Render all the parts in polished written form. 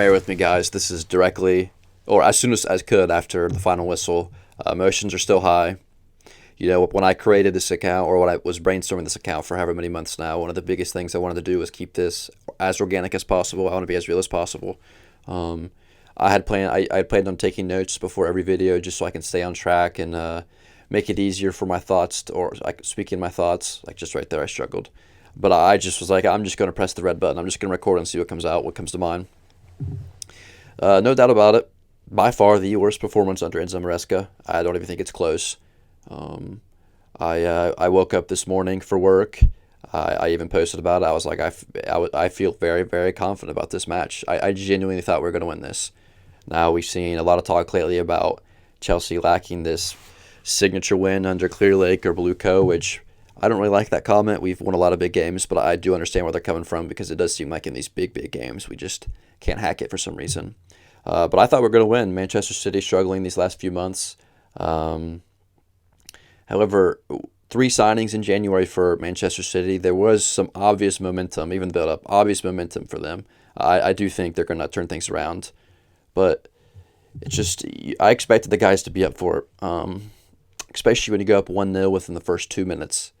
Bear with me, guys. This is directly, or as soon as I could after the final whistle. Emotions are still high. You know, when I created this account, or when I was brainstorming this account for however many months now, one of the biggest things I wanted to do was keep this as organic as possible. I want to be as real as possible. Um, I had planned on taking notes before every video just so I can stay on track and make it easier for my thoughts or like speaking my thoughts. Like just right there, I struggled, but I just was like, I'm just going to press the red button. I'm just going to record and see what comes out, what comes to mind. No doubt about it. By far the worst performance under Enzo Maresca. I don't even think it's close. Um, I woke up this morning for work. I even posted about it. I was like, I feel very, very confident about this match. I genuinely thought we were going to win this. Now we've seen a lot of talk lately about Chelsea lacking this signature win under Clear Lake or Blueco, which I don't really like that comment. We've won a lot of big games, but I do understand where they're coming from because it does seem like in these big, big games we just can't hack it for some reason. But I thought we were going to win. Manchester City struggling these last few months. Um, However, three signings in January for Manchester City, there was some obvious momentum, even the build-up, obvious momentum for them. I do think they're going to turn things around, but it's just I expected the guys to be up for it, especially when you go up 1-0 within the first 2 minutes.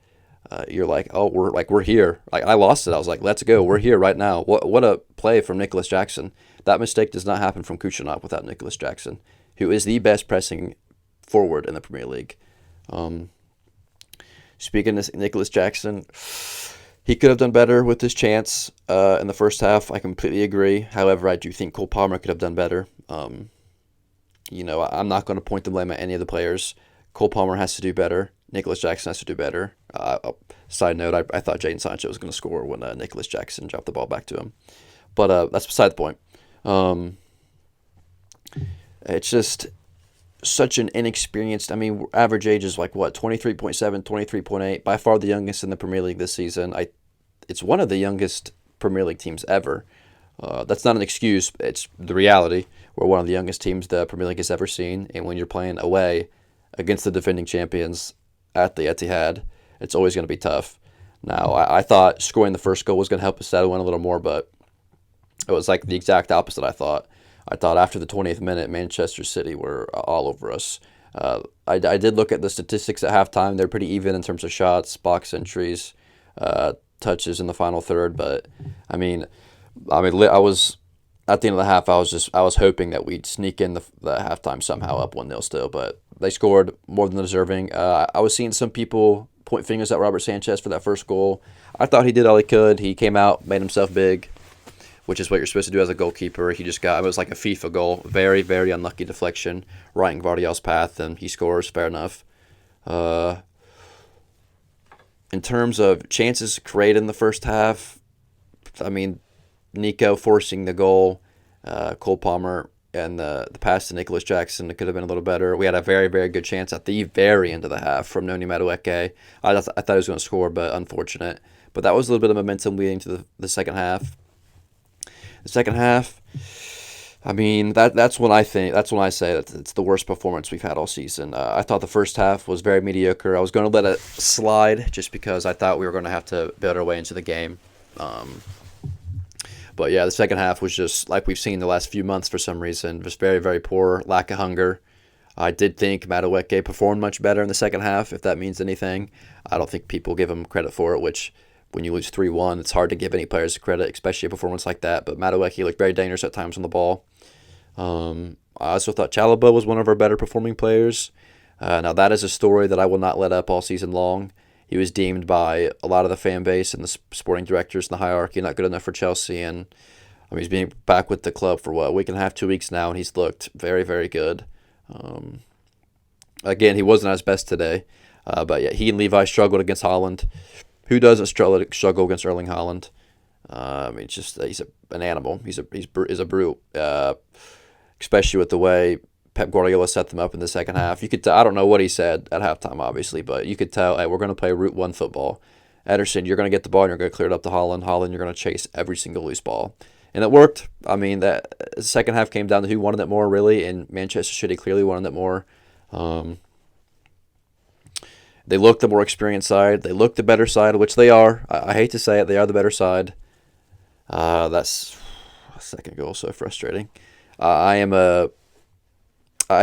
You're like, oh, we're here. Like I lost it. I was like, let's go. We're here right now. What a play from Nicholas Jackson. That mistake does not happen from Kuchanov without Nicholas Jackson, who is the best pressing forward in the Premier League. Um, Speaking of Nicholas Jackson, he could have done better with this chance in the first half. I completely agree. However, I do think Cole Palmer could have done better. I'm not going to point the blame at any of the players. Cole Palmer has to do better. Nicholas Jackson has to do better. Side note, I thought Jadon Sancho was going to score when Nicholas Jackson dropped the ball back to him. But that's beside the point. Um, it's just such an inexperienced. I mean, average age is like what 23.7, 23.8. By far the youngest in the Premier League this season. It's one of the youngest Premier League teams ever. That's not an excuse. It's the reality. We're one of the youngest teams the Premier League has ever seen, and when you're playing away against the defending champions at the Etihad, it's always going to be tough. Now, I thought scoring the first goal was going to help us settle in a little more, but it was like the exact opposite. I thought after the 20th minute, Manchester City were all over us. I did look at the statistics at halftime. They're pretty even in terms of shots, box entries, touches in the final third. But I was at the end of the half. I was hoping that we'd sneak in the halftime somehow up 1-0 still. But they scored more than deserving. I was seeing some people point fingers at Robert Sanchez for that first goal. I thought he did all he could. He came out, made himself big, which is what you're supposed to do as a goalkeeper. It was like a FIFA goal. Very, very unlucky deflection, right in Gvardiol's path, and he scores. Fair enough. In terms of chances created in the first half, I mean, Nico forcing the goal, Cole Palmer, and the pass to Nicholas Jackson, it could have been a little better. We had a very, very good chance at the very end of the half from Noni Madueke. I thought he was going to score, but unfortunate. But that was a little bit of momentum leading to the second half. The second half, I mean, that's when I say that it's the worst performance we've had all season. I thought the first half was very mediocre. I was going to let it slide just because I thought we were going to have to build our way into the game. But yeah, the second half was just like we've seen the last few months for some reason, just very, very poor, lack of hunger. I did think Madueke performed much better in the second half, if that means anything. I don't think people give him credit for it, which when you lose 3-1, it's hard to give any players credit, especially a performance like that. But Madueke looked very dangerous at times on the ball. I also thought Chalobah was one of our better performing players. Now, that is a story that I will not let up all season long. He was deemed by a lot of the fan base and the sporting directors in the hierarchy not good enough for Chelsea. And he's being back with the club for, a week and a half, 2 weeks now, and he's looked very, very good. Again, he wasn't at his best today. But yeah, he and Levi struggled against Haaland. Who doesn't struggle against Erling Haaland? He's an animal. He's a brute. Especially with the way Pep Guardiola set them up in the second half. You could I don't know what he said at halftime, obviously, but you could tell, hey, we're going to play Route 1 football. Ederson, you're going to get the ball and you're going to clear it up to Haaland. Haaland, you're going to chase every single loose ball. And it worked. I mean, that second half came down to who wanted it more, really, and Manchester City clearly wanted it more. They look the more experienced side. They look the better side, which they are. I hate to say it, they are the better side. That's second goal, so frustrating. I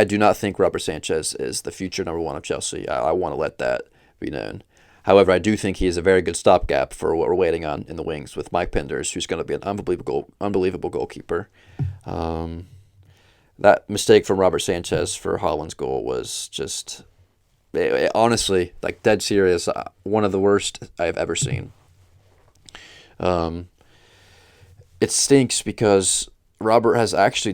do not think Robert Sanchez is the future number one of Chelsea. I want to let that be known. However, I do think he is a very good stopgap for what we're waiting on in the wings with Mike Penders, who's going to be an unbelievable goalkeeper. That mistake from Robert Sanchez for Haaland's goal was just, honestly, like dead serious, one of the worst I've ever seen. It stinks because Robert has actually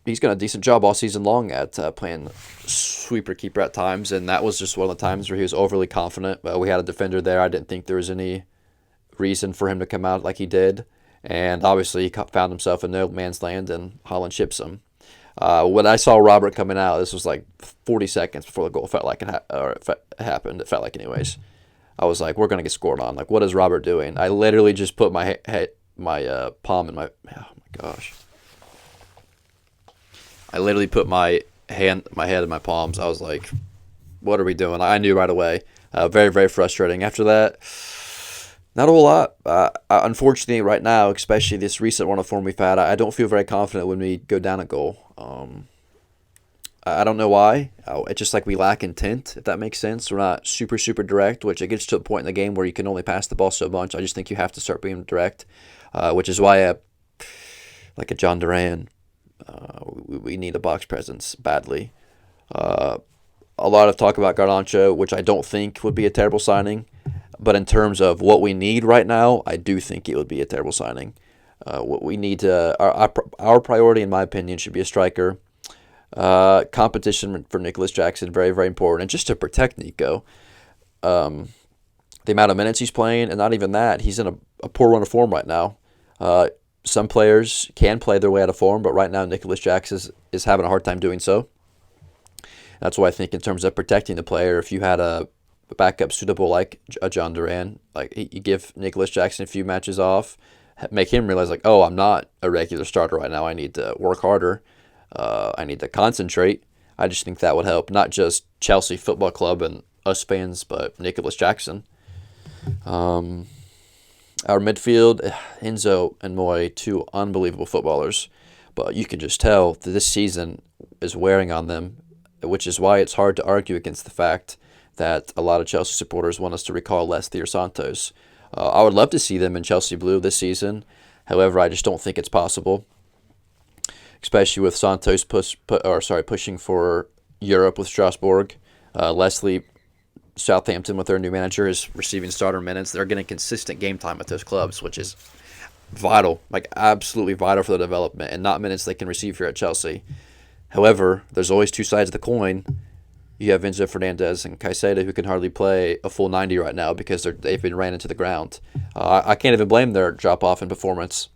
he's done a decent job all season long at playing sweeper keeper at times, and that was just one of the times where he was overly confident. We had a defender there. I didn't think there was any reason for him to come out like he did, and obviously he found himself in no man's land, and Haaland chips him. When I saw Robert coming out, this was like 40 seconds before the goal happened. It felt like anyways. I was like, we're gonna get scored on. Like, what is Robert doing? I literally just put my palm in my. Oh my gosh! I literally put my head in my palms. I was like, what are we doing? I knew right away. Very, very frustrating. After that, not a whole lot. Unfortunately, right now, especially this recent run of form we've had, I don't feel very confident when we go down a goal. I don't know why. It's just like we lack intent, if that makes sense. We're not super, super direct, which it gets to a point in the game where you can only pass the ball so much. I just think you have to start being direct, which is why like a John Duran, we need a box presence badly. A lot of talk about Garnacho, which I don't think would be a terrible signing. But in terms of what we need right now, I do think it would be a terrible signing. What we need our priority, in my opinion, should be a striker. Competition for Nicholas Jackson, very, very important. And just to protect Nico, the amount of minutes he's playing, and not even that, he's in a poor run of form right now. Some players can play their way out of form, but right now Nicholas Jackson is having a hard time doing so. That's why I think in terms of protecting the player, if you had a backup suitable like a John Duran, like you give Nicholas Jackson a few matches off, make him realize like, oh, I'm not a regular starter right now. I need to work harder. I need to concentrate. I just think that would help, not just Chelsea Football Club and us fans, but Nicholas Jackson. Our midfield, Enzo and Moy, two unbelievable footballers, but you can just tell that this season is wearing on them, which is why it's hard to argue against the fact that a lot of Chelsea supporters want us to recall Leslie or Santos. I would love to see them in Chelsea blue this season. However, I just don't think it's possible, especially with Santos pushing for Europe with Strasbourg. Leslie, Southampton with their new manager, is receiving starter minutes. They're getting consistent game time at those clubs, which is vital, like absolutely vital for the development, and not minutes they can receive here at Chelsea. However, there's always two sides of the coin. You have Enzo Fernandez and Caicedo, who can hardly play a full 90 right now because they've been ran into the ground. I can't even blame their drop-off in performances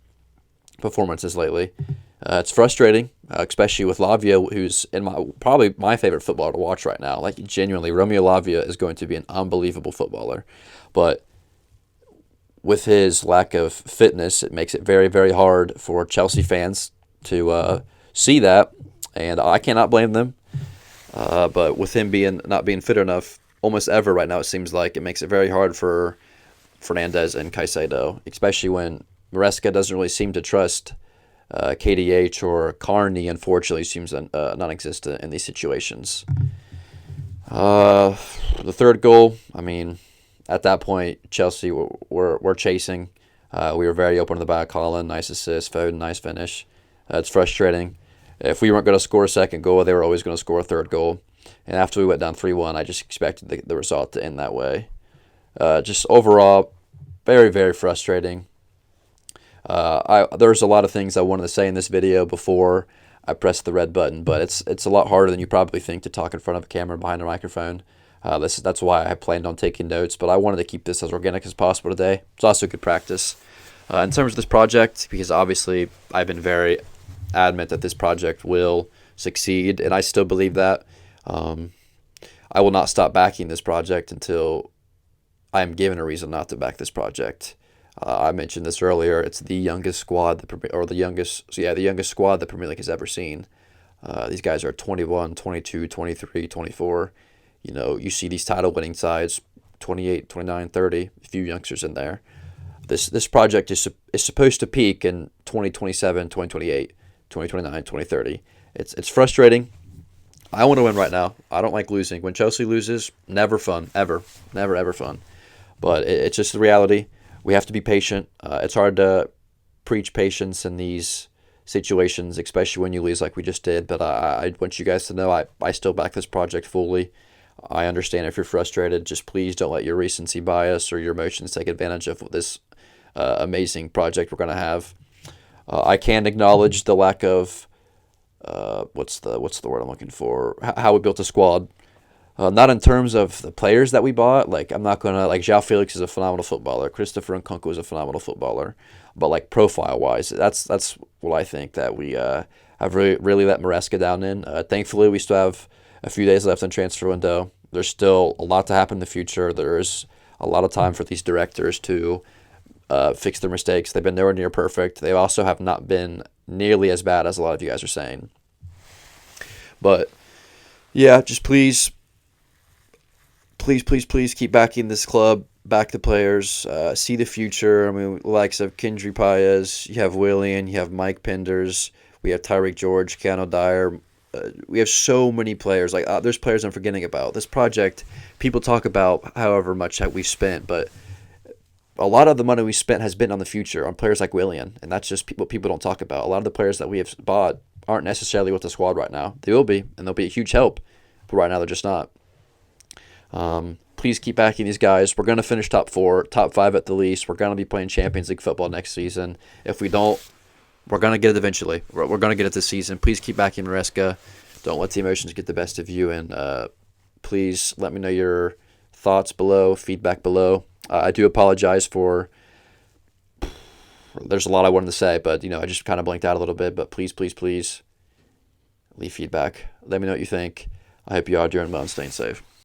lately. It's frustrating, especially with Lavia, who's probably my favorite footballer to watch right now. Like, genuinely, Romeo Lavia is going to be an unbelievable footballer. But with his lack of fitness, it makes it very, very hard for Chelsea fans to see that, and I cannot blame them. But with him not being fit enough almost ever right now, it seems like it makes it very hard for Fernandez and Caicedo, especially when Maresca doesn't really seem to trust KDH, or Carney, unfortunately, seems non-existent in these situations. The third goal, I mean, at that point, Chelsea were chasing. We were very open to the back. Holland, nice assist. Foden, nice finish. It's frustrating. If we weren't going to score a second goal, they were always going to score a third goal. And after we went down 3-1, I just expected the result to end that way. Just overall, very, very frustrating. There's a lot of things I wanted to say in this video before I pressed the red button, but it's a lot harder than you probably think to talk in front of a camera behind a microphone. That's why I planned on taking notes, but I wanted to keep this as organic as possible today. It's also good practice. In terms of this project, because obviously I've been very adamant that this project will succeed, and I still believe that. I will not stop backing this project until I am given a reason not to back this project. I mentioned this earlier. It's the youngest squad, the youngest squad the Premier League has ever seen. These guys are 21, 22, 23, 24. You see these title-winning sides, 28, 29, 30, a few youngsters in there. This project is supposed to peak in 2027, 2028, 2029, 2030. It's frustrating. I want to win right now. I don't like losing. When Chelsea loses, never fun, ever, never ever fun. But it's just the reality. We have to be patient. It's hard to preach patience in these situations, especially when you lose like we just did. But I want you guys to know I still back this project fully. I understand if you're frustrated. Just please don't let your recency bias or your emotions take advantage of this amazing project we're going to have. I can acknowledge the lack of what's the word I'm looking for? How we built a squad. Not in terms of the players that we bought. Like I'm not gonna like João Felix is a phenomenal footballer. Christopher Nkunku is a phenomenal footballer. But like profile wise, that's what I think that we have really let Maresca down in. Thankfully, we still have a few days left in transfer window. There's still a lot to happen in the future. There's a lot of time for these directors to fix their mistakes. They've been nowhere near perfect. They also have not been nearly as bad as a lot of you guys are saying. But yeah, just please keep backing this club, back the players, see the future. I mean, likes of Kendry Paez, you have Willian, you have Mike Penders, we have Tyreek George, Keanu Dyer. We have so many players. Like there's players I'm forgetting about. This project, people talk about however much that we've spent, but a lot of the money we spent has been on the future, on players like Willian, and that's just what people don't talk about. A lot of the players that we have bought aren't necessarily with the squad right now. They will be, and they'll be a huge help, but right now they're just not. Please keep backing these guys. We're going to finish top 4, top 5 at the least. We're going to be playing Champions League football next season. If we don't, we're going to get it eventually. We're going to get it this season. Please keep backing Maresca. Don't let the emotions get the best of you, and please let me know your thoughts below, feedback below. I do apologize for. There's a lot I wanted to say, but I just kind of blanked out a little bit. But please leave feedback. Let me know what you think. I hope you are doing well and staying safe.